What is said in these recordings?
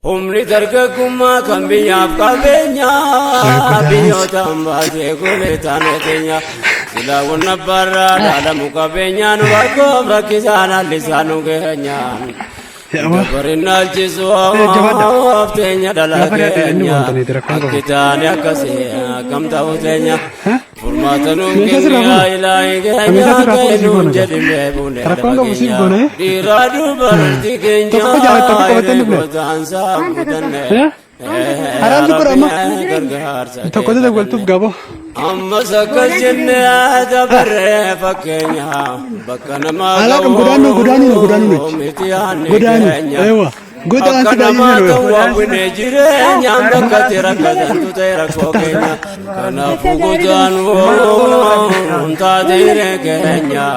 Humni dargaggummaa kan biyyaaf qabeenya biyyoota hambaatee goleetaan eeteenya silaawwan abbaarraa dhaalamu qabeenyaan warqoof rakkisaan hallisaan ugeenyaan dabarin alchisuu hafteenya dhala keenya akkitaani akkasii akkam ta'u teenya furmaatanuun keenya ilaahi keenya keenuun jedhimee buunee daba keenya dhiiraa dubartii keenya gotaan saa guutanne Haram kurama. Tokkotu dabaltuuf gabo. Amma sakkas jennee dabaree fakkeenya bakka namaa Alaaqam godaanuu. Godaan akka namaa ta'uu hawwinee jireenyaan bakka rakkatan ta'e rakkoo keenya kanaafuu godaanuu taatee keenya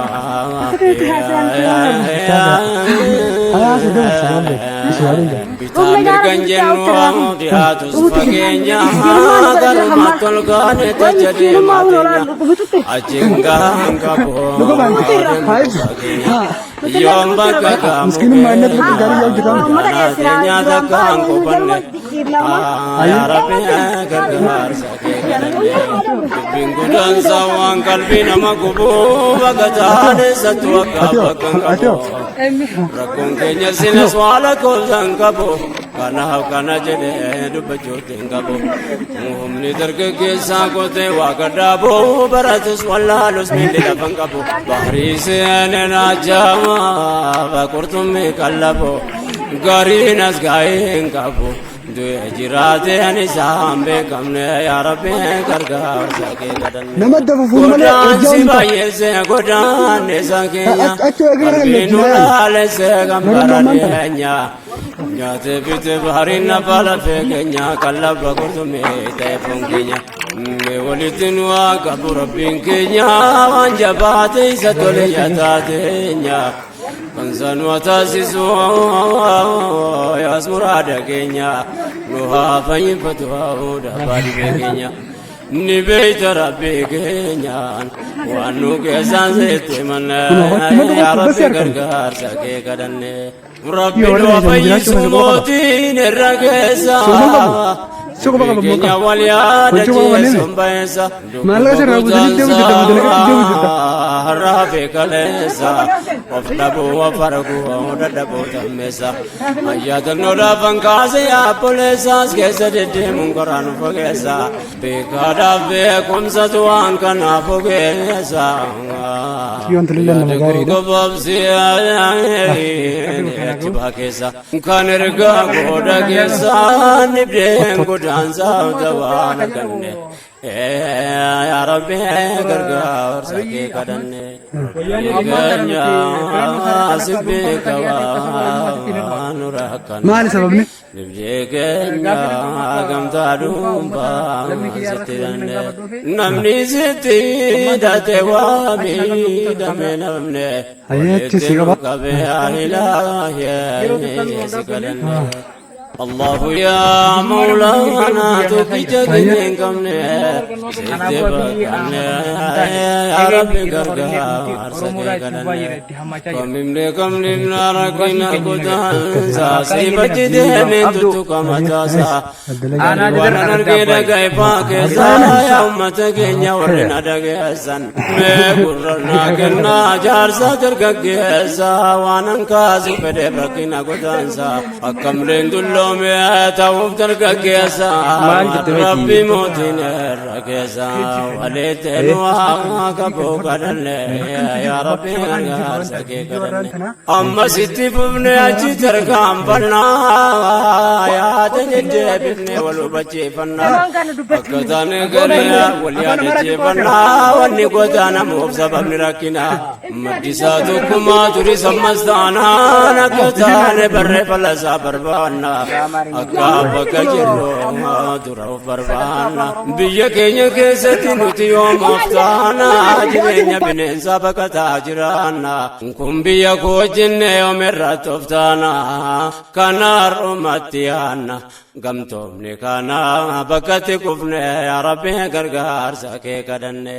bitaa mirgan jennu dhiyaatus fageenya garuma tolgaane taja deemateenya achiin gahan qaboo yoom bakka kaamu nyaata kan kopanne yaa rabbi gargaarsa kee dubbiin gudaan sawwaan qalbii nama gubuu bakka taane sattu akka bakka qabu rakkoon keenya sinas waala koobsan qabu kanaaf kana jedhee dubbachuutti hin qabu humni dargaggeessaa qotee waa gadhaabuu baratus wallaalus miilli lafan qabu bahrii seeneen ajaamaa qurxummii qallabu gariin as gaa'ee hin qabu du'e jiraate ani isaan beekamne yaa rabbi gargaarsa kee kadhanne godaansi baay'eesse godaanneessa keenya qalbiin ulaalesse kan baraneenya nyaate bite bahariin nafa lafee keenya qallaba qurxummii ta'e foon keenya walitti nu haa qabu rabbiin keenya waan jabaate isa tole yaataateenya kansan wataasisu yaas muraada keenya nu haa fayyifatu haa'uudha baadhibee keenya ni beeyta rabbii keenyaan waan nu keessaan seette manna yaa rabbi gargaarsa kee kadhanne rabbi nu haa fayyisu mootiin irra keessa Kenya wal yaada jeesuun baay'eessa harraafee kaleessa of dhabuu of arguu dadhabuu tammeessa ayyaatanoodhaaf hankaase yaappoleessaas keessa deddeemuun koraan fogeessa beekaadhaaf beekumsatu waan kanaaf fogeessa gobobsii keessa kan ergaa gooda keessa nibdeen godaansa utawaana kanne yaa rabbi gargaarsa kee kadhanne eeganya sibbee qabaa nura kan maali sababni nibdee keenya gamtaa dhuunfaa sitti danne namni sitti hidhate waa miidhame namne Ayyaachisi qaba. qabee ilaahee si kadhanne الله يا مولانا تكجدين كمنا سيدبكنا يا ربي غرغار سكيكنا كم لنا ركنا قدان سيبجدين تتوك مجاسا وانا نرقيد كيفا كيسا يا أمتك نورنا دقيسان ميقرنا كنا جارسا ترقى كيسا وانا نكاسي فدبركنا قدان سا أكم لندلو توف ترقى كيسا ربي موتين الركيسا وليتين وكبو قدن يا ربي غرغار سكي قدن أما ستي ببني أجي ترقى أمبرنا يا تجي ببني ولو بجي فنا أكتاني قريا وليان جي فنا واني قدانا موف سبب نركنا مدساتكما تري سمستانا نكتاني بري فلسا بربانا akka bakka jirru duraaf barbaanna biyya keenya keessatti nuti yoom aftaana jireenya bineensa baqataa jiraanna kun biyya koo jenne yoom irratti oftaana kana har'umatti yaanna gamtoomne kana bakkatti kufne yaa rabbi gargaarsa kee kadhanne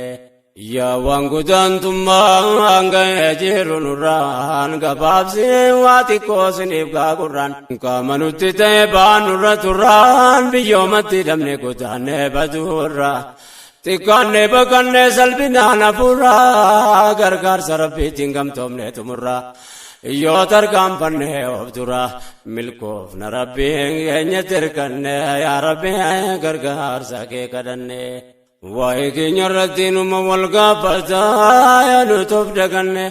yaa waan gudaantummaan ga'ee jiru nurraan gabaabsee waa xiqqoo siniif gaagurraan qaama nutti ta'e baan nurra turraan biyyoomatti hidhamne kutaannee badurra xiqqaannee baqannee salphinaan hafuurraa gargaarsa rabbiitiin gamtoomne tumurraa yoo tarkaanfannee of dura milkoofna rabbiin keenyatti hirkanne yaa rabbi gargaarsa kee kadhanne waa'ee keenya irratti numa wal gaafataa yaa nutuuf daganne